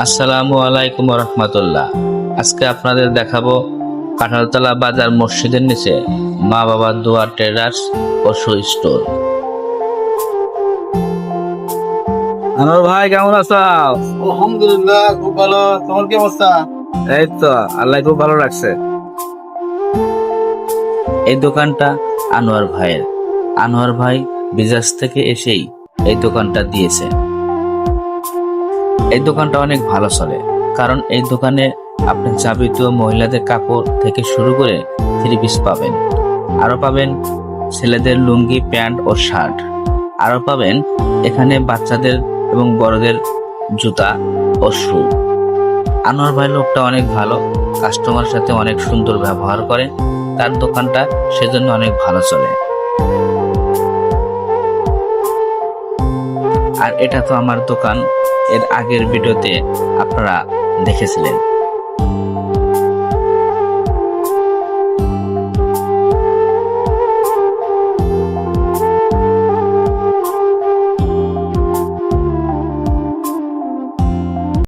আসসালামু আলাইকুম রহমতুল্লাহ। আজকে আপনাদের দেখাবো কাঁঠালতলা বাজার মসজিদের নিচে মা বাবার দোয়া ট্রেডার্স ও শু স্টোর। আনোয়ার ভাই কেমন আছো? আলহামদুলিল্লাহ, খুব ভালো। তোমার কি অবস্থা? এই তো আল্লাহ খুব ভালো রাখছে। এই দোকানটা আনোয়ার ভাইয়ের। আনোয়ার ভাই বিজাজ থেকে এসেই এই দোকানটা দিয়েছে। এই দোকানটা অনেক ভালো চলে, কারণ এই দোকানে আপনি যাবতীয় মহিলাদের কাপড় থেকে শুরু করে থ্রি পিস পাবেন, আরো পাবেন ছেলেদের লুঙ্গি, প্যান্ট ও শার্ট, আরো পাবেন এখানে বাচ্চাদের এবং বড়দের জুতা ও শু। আনোয়ার ভাই লোকটা অনেক ভালো, কাস্টমার সাথে অনেক সুন্দর ব্যবহার করে। তার দোকানটা সেজন্য অনেক ভালো চলে। আর এটা তো আমার দোকান, এর আগের ভিডিওতে আপনারা দেখেছিলেন।